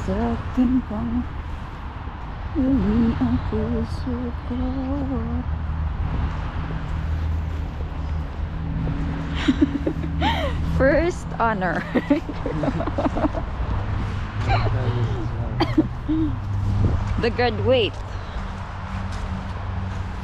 Sa'kin bang uli ang puso ko? First honor. The graduate.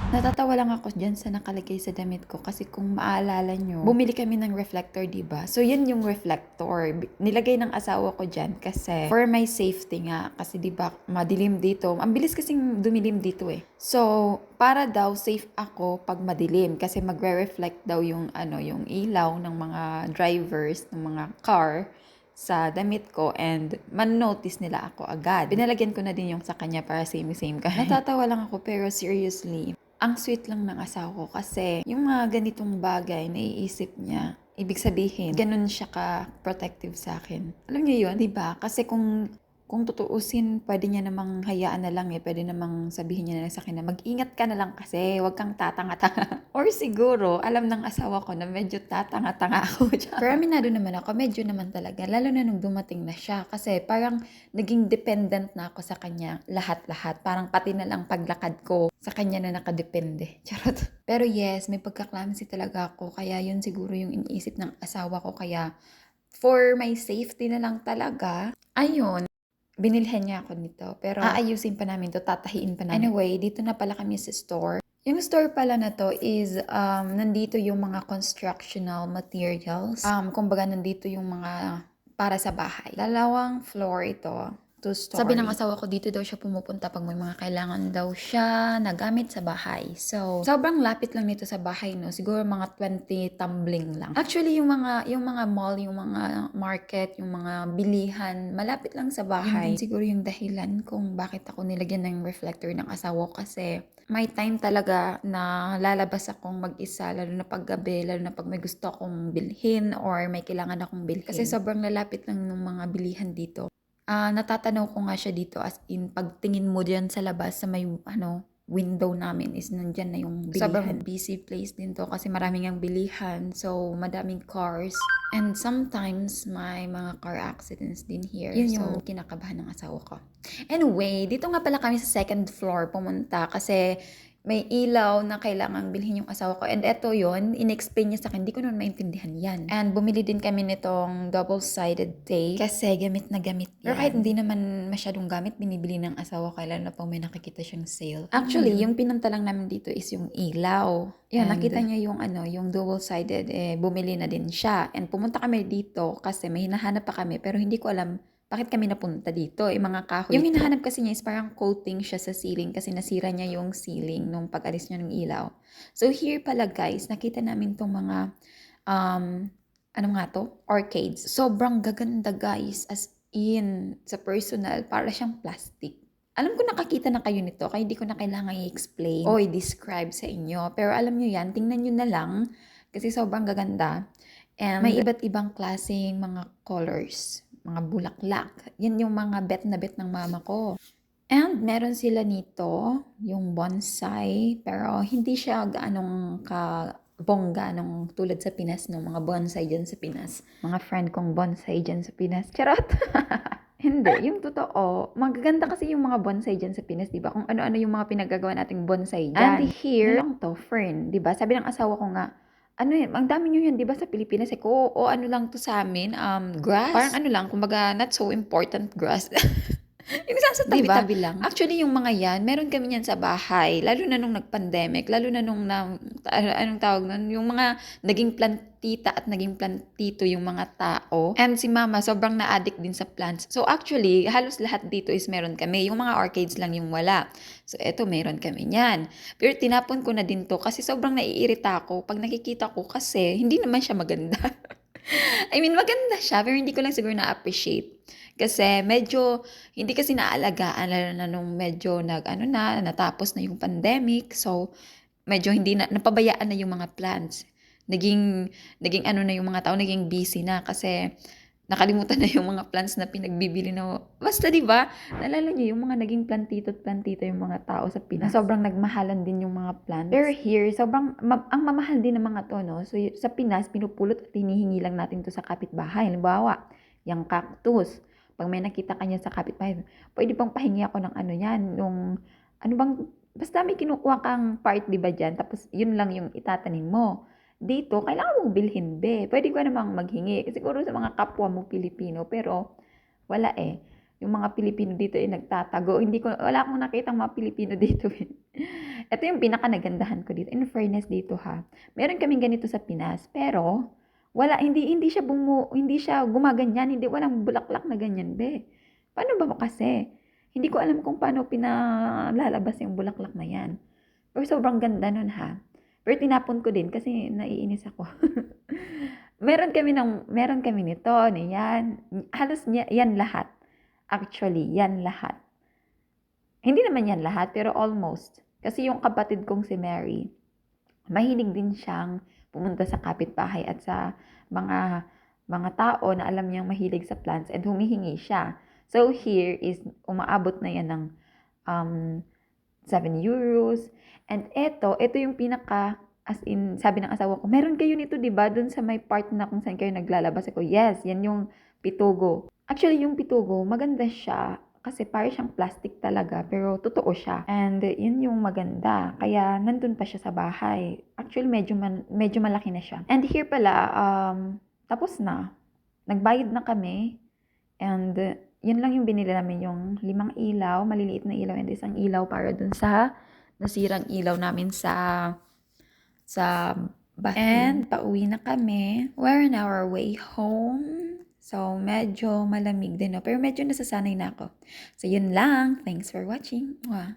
Natatawa lang ako dyan sa nakalagay sa damit ko kasi kung maalala nyo, bumili kami ng reflector, diba? So, yan yung reflector. Nilagay ng asawa ko dyan kasi for my safety nga. Kasi diba, madilim dito. Ang bilis kasing dumilim dito eh. So, para daw safe ako pag madilim kasi magre-reflect daw yung, yung ilaw ng mga drivers, ng mga car sa damit ko and man-notice nila ako agad. Pinalagyan ko na din yung sa kanya para same-same kami. Natatawa lang ako pero seriously, ang sweet lang ng asawa ko kasi yung mga ganitong bagay naiisip niya. Ibig sabihin, ganun siya ka-protective sa akin. Alam niyo yun, diba? Kasi kung tutuusin, pwede niya namang hayaan na lang eh. Pwede namang sabihin niya na lang sa akin na mag-ingat ka na lang kasi huwag kang tatanga-tanga. Or siguro, alam ng asawa ko na medyo tatanga-tanga ako dyan. Pero aminado naman ako, medyo naman talaga. Lalo na nung dumating na siya. Kasi parang naging dependent na ako sa kanya lahat-lahat. Parang pati na lang paglakad ko sa kanya na nakadepende. Charot. Pero yes, may pagka-clumsy talaga ako. Kaya yun siguro yung iniisip ng asawa ko. Kaya for my safety na lang talaga, ayun. Binilhan niya ako nito. Pero aayusin pa namin to, tatahiin pa namin. Anyway, dito na pala kami sa store. Yung store pala na to is, nandito yung mga constructional materials. Kumbaga, nandito yung mga para sa bahay. 2 floor ito. 2-story. Sabi ng asawa ko, dito daw siya pumupunta pag may mga kailangan daw siya na gamit sa bahay. So, sobrang lapit lang nito sa bahay, no? Siguro mga 20 tumbling lang. Actually, yung mga mall, yung mga market, yung mga bilihan, malapit lang sa bahay. Yun din siguro yung dahilan kung bakit ako nilagyan ng reflector ng asawa ko kasi may time talaga na lalabas akong mag-isa, lalo na pag gabi, lalo na pag may gusto akong bilhin or may kailangan akong bilhin. Kasi sobrang lalapit lang ng mga bilihan dito. Natatanaw ko nga siya dito as in pagtingin mo dyan sa labas sa may window namin is nandyan na yung bilihan. Sobrang busy place din to kasi maraming ang bilihan. So, madaming cars. And sometimes, may mga car accidents din here. Yun yung kinakabahan ng asawa ko. Anyway, dito nga pala kami sa 2nd floor pumunta kasi may ilaw na kailangang bilhin yung asawa ko. And eto yun, in-explain niya sa akin, hindi ko naman maintindihan yan. And bumili din kami nitong double-sided tape kasi gamit na gamit yan. Pero kahit hindi naman masyadong gamit, binibili ng asawa ko, lalo na pag may nakikita siyang sale. Actually, yung pinunta lang namin dito is yung ilaw. Yan, nakita niya yung double-sided, bumili na din siya. And pumunta kami dito kasi may hinahanap pa kami, pero hindi ko alam bakit kami napunta dito? Mga kahoy. Yung hinahanap kasi niya is parang coating siya sa ceiling kasi nasira niya yung ceiling nung pag-alis niya ng ilaw. So here pala guys, nakita namin tong mga, ano nga to? Arcades. Sobrang gaganda guys, as in, sa personal, para siyang plastic. Alam ko nakakita na kayo nito, kaya hindi ko na kailangan i-explain o i-describe sa inyo. Pero alam nyo yan, tingnan nyo na lang kasi sobrang gaganda. And may iba't ibang klaseng mga colors, mga bulaklak. Yan yung mga bet na bet ng mama ko. And meron sila nito, yung bonsai, pero hindi siya gaanong bongga nung tulad sa Pinas, no? Mga bonsai dyan sa Pinas. Mga friend kong bonsai dyan sa Pinas. Charot! Hindi, yung totoo. Magaganda kasi yung mga bonsai dyan sa Pinas, di ba? Kung ano-ano yung mga pinagagawa nating bonsai dyan. And here, ano lang to, fern, di ba? Sabi ng asawa ko nga, ano yun, ang dami nyo yun, di ba, sa Pilipinas? O ano lang to sa amin, grass. Parang ano lang, kumbaga, not so important grass. Yung sa tabi-tabi lang. Actually, yung mga yan, meron kami yan sa bahay. Lalo na nung nag-pandemic, lalo na nung, anong tawag nun, yung mga naging plantita at naging plantito yung mga tao. And si mama, sobrang na-addict din sa plants. So actually, halos lahat dito is meron kami. Yung mga arcades lang yung wala. So eto, meron kami yan. Pero tinapon ko na din to kasi sobrang naiirita ako pag nakikita ko kasi hindi naman siya maganda. I mean, maganda siya, pero hindi ko lang siguro na-appreciate. Kasi medyo, hindi kasi naalagaan, lalo na nung medyo natapos na yung pandemic. So, medyo hindi na, napabayaan na yung mga plants. Naging na yung mga tao, naging busy na kasi nakalimutan na yung mga plants na pinagbibili na, basta diba, naalala niyo yung mga naging plantito at plantito yung mga tao sa Pinas. Sobrang nagmahalan din yung mga plants. Pero here, sobrang, ang mamahal din ng mga to, no? So, sa Pinas, pinupulot at hinihingi lang natin to sa kapitbahay. Halimbawa, yung cactus. Pag may nakita ka niyan sa kapitbahay, pwede bang pahingi ako ng ano yan, yung, ano bang, basta may kinukuha kang part, di ba dyan, tapos yun lang yung itatanim mo. Dito, kailangan mong bilhin, be. Pwede ko namang maghingi. Siguro sa mga kapwa mo Pilipino, pero wala eh. Yung mga Pilipino dito ay nagtatago. Wala akong nakita mga Pilipino dito eh. Ito yung pinaka nagandahan ko dito. In fairness dito ha. Meron kaming ganito sa Pinas, pero wala, hindi siya gumaganyan, hindi, walang bulaklak na ganyan, be. Paano ba kasi? Hindi ko alam kung paano pinalalabas yung bulaklak na yan. Pero sobrang ganda nun ha. Pero tinapon ko din kasi naiinis ako. Meron kami nito, yan. Halos yan lahat. Actually, yan lahat. Hindi naman yan lahat, pero almost. Kasi yung kapatid kong si Mary, mahilig din siyang pumunta sa kapitbahay at sa mga tao na alam niyang mahilig sa plants and humihingi siya. So here is umaabot na yan ng 7 euros. And ito yung pinaka, as in, sabi ng asawa ko, meron kayo nito, diba? Dun sa may part na kung saan kayo naglalabas. Ako, yes, yan yung pitugo. Actually, yung pitugo, maganda siya. Kasi parang siyang plastic talaga, pero totoo siya. And yun yung maganda. Kaya nandun pa siya sa bahay. Actually, medyo malaki na siya. And here pala, tapos na. Nagbayad na kami. And yun lang yung binili namin, yung 5 ilaw, maliliit na ilaw, and isang ilaw para dun sa nasirang ilaw namin sa bathroom. And pauwi na kami. We're on our way home. So, medyo malamig din, no? Pero medyo nasasanay na ako. So, yun lang. Thanks for watching. Mwah.